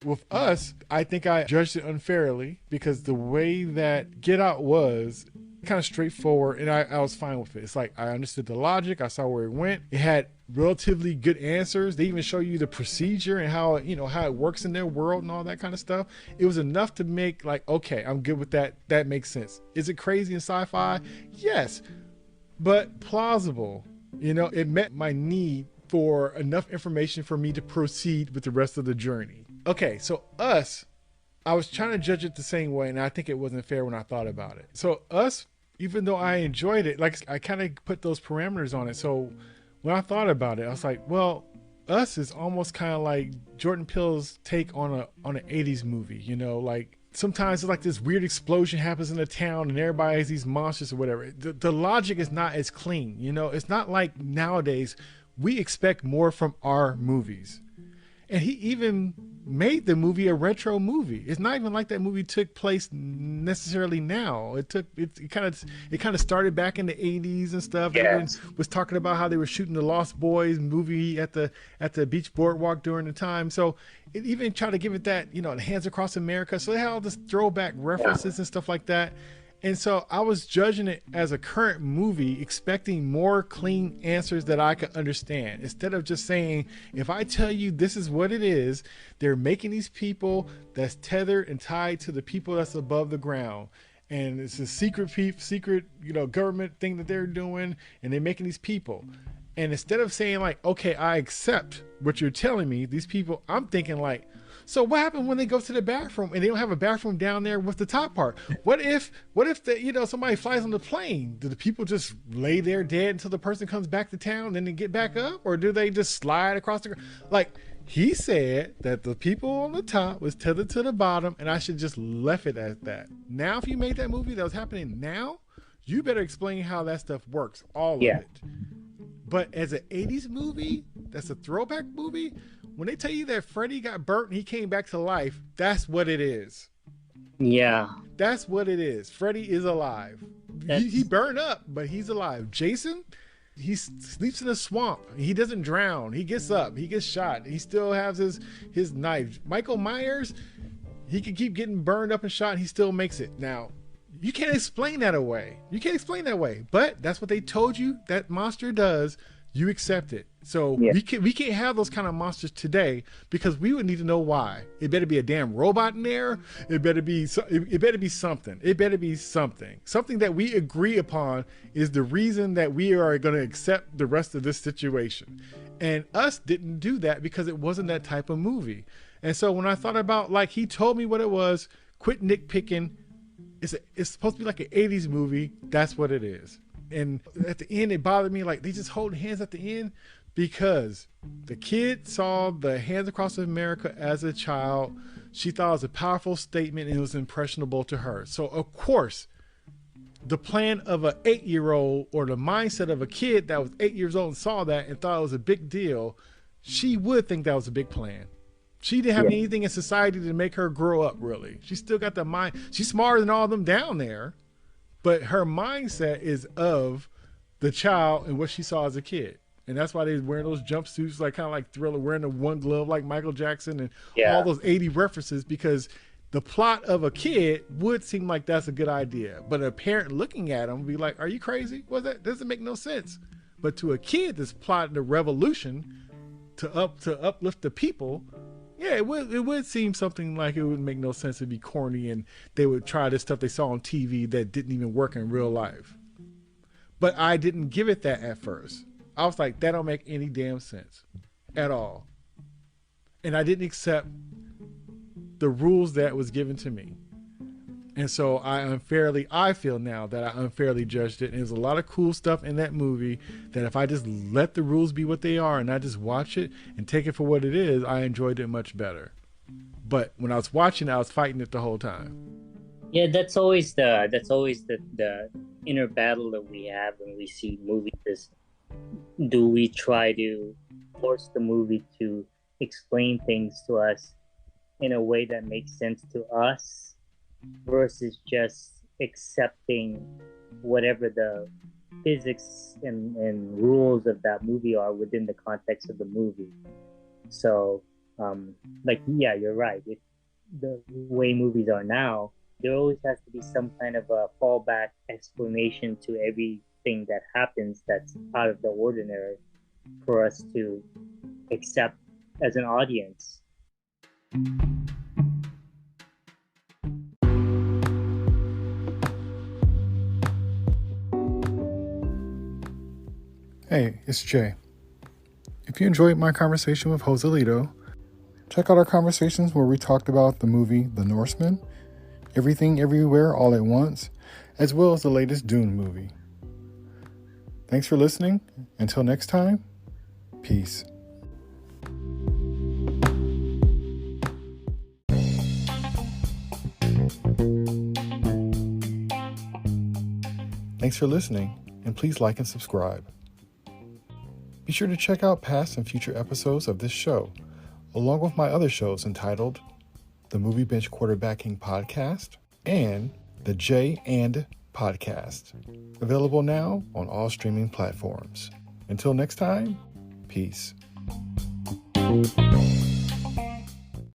with Us, I think I judged it unfairly because the way that Get Out was kind of straightforward, and I was fine with it. It's like I understood the logic, I saw where it went. It had relatively good answers. They even show you the procedure and how how it works in their world and all that kind of stuff. It was enough to make like, okay, I'm good with that. That makes sense. Is it crazy in sci-fi? Yes, but plausible. It met my need for enough information for me to proceed with the rest of the journey. Okay, so Us, I was trying to judge it the same way, and I think it wasn't fair when I thought about it. So Us, even though I enjoyed it, like I kind of put those parameters on it. So when I thought about it, I was like, well, Us is almost kind of like Jordan Peele's take on an 80s movie, like sometimes it's like this weird explosion happens in a town and everybody has these monsters or whatever. The logic is not as clean, it's not like nowadays we expect more from our movies. And he even made the movie a retro movie. It's not even like that movie took place necessarily now. It kind of started back in the 80s and stuff. Yeah. Even was talking about how they were shooting the Lost Boys movie at the beach boardwalk during the time. So it even tried to give it that, the Hands Across America. So they had all this throwback references and stuff like that. And so I was judging it as a current movie, expecting more clean answers that I could understand. Instead of just saying, if I tell you this is what it is, they're making these people that's tethered and tied to the people that's above the ground. And it's a secret, government thing that they're doing, and they're making these people. And instead of saying like, okay, I accept what you're telling me, these people, I'm thinking like, so what happened when they go to the bathroom and they don't have a bathroom down there with the top part? What if somebody flies on the plane? Do the people just lay there dead until the person comes back to town and then they get back up? Or do they just slide across the ground? Like he said that the people on the top was tethered to the bottom and I should just left it at that. Now, if you made that movie that was happening now, you better explain how that stuff works, all of it. But as an 80s movie, that's a throwback movie, when they tell you that Freddy got burnt and he came back to life, that's what it is. Yeah. That's what it is. Freddy is alive. He burned up, but he's alive. Jason, he sleeps in a swamp. He doesn't drown. He gets up. He gets shot. He still has his knife. Michael Myers, he can keep getting burned up and shot and he still makes it. Now, you can't explain that away. But that's what they told you that monster does. You accept it. So we can't have those kind of monsters today because we would need to know why. It better be a damn robot in there. It better be something. It better be something. Something that we agree upon is the reason that we are going to accept the rest of this situation. And Us didn't do that because it wasn't that type of movie. And so when I thought about like he told me what it was, quit nitpicking. It's supposed to be like an 80s movie. That's what it is. And at the end, it bothered me like they just holding hands at the end because the kid saw the Hands Across America as a child. She thought it was a powerful statement and it was impressionable to her. So of course, the plan of an 8-year-old or the mindset of a kid that was 8 years old and saw that and thought it was a big deal, she would think that was a big plan. She didn't have anything in society to make her grow up, really. She still got the mind. She's smarter than all of them down there. But her mindset is of the child and what she saw as a kid. And that's why they're wearing those jumpsuits, like kind of like Thriller, wearing the one glove like Michael Jackson and all those 80 references, because the plot of a kid would seem like that's a good idea. But a parent looking at them would be like, are you crazy? Well, that doesn't make no sense. But to a kid that's plotting a revolution to uplift the people, yeah, it would seem something like it would make no sense. It'd be corny and they would try this stuff they saw on TV that didn't even work in real life. But I didn't give it that at first. I was like, that don't make any damn sense at all. And I didn't accept the rules that was given to me. And so I feel now that I unfairly judged it. And there's a lot of cool stuff in that movie that if I just let the rules be what they are and I just watch it and take it for what it is, I enjoyed it much better. But when I was watching, I was fighting it the whole time. Yeah, that's always the inner battle that we have when we see movies. Is do we try to force the movie to explain things to us in a way that makes sense to us, versus just accepting whatever the physics and rules of that movie are within the context of the movie. So Like, yeah, you're right. If the way movies are now, there always has to be some kind of a fallback explanation to everything that happens that's out of the ordinary for us to accept as an audience. Hey, it's Jay. If you enjoyed my conversation with Joselito, check out our conversations where we talked about the movie The Norseman, Everything Everywhere All at Once, as well as the latest Dune movie. Thanks for listening. Until next time, peace. Thanks for listening, and please like and subscribe. Be sure to check out past and future episodes of this show, along with my other shows entitled The Movie Bench Quarterbacking Podcast and The J and Podcast, available now on all streaming platforms. Until next time, peace.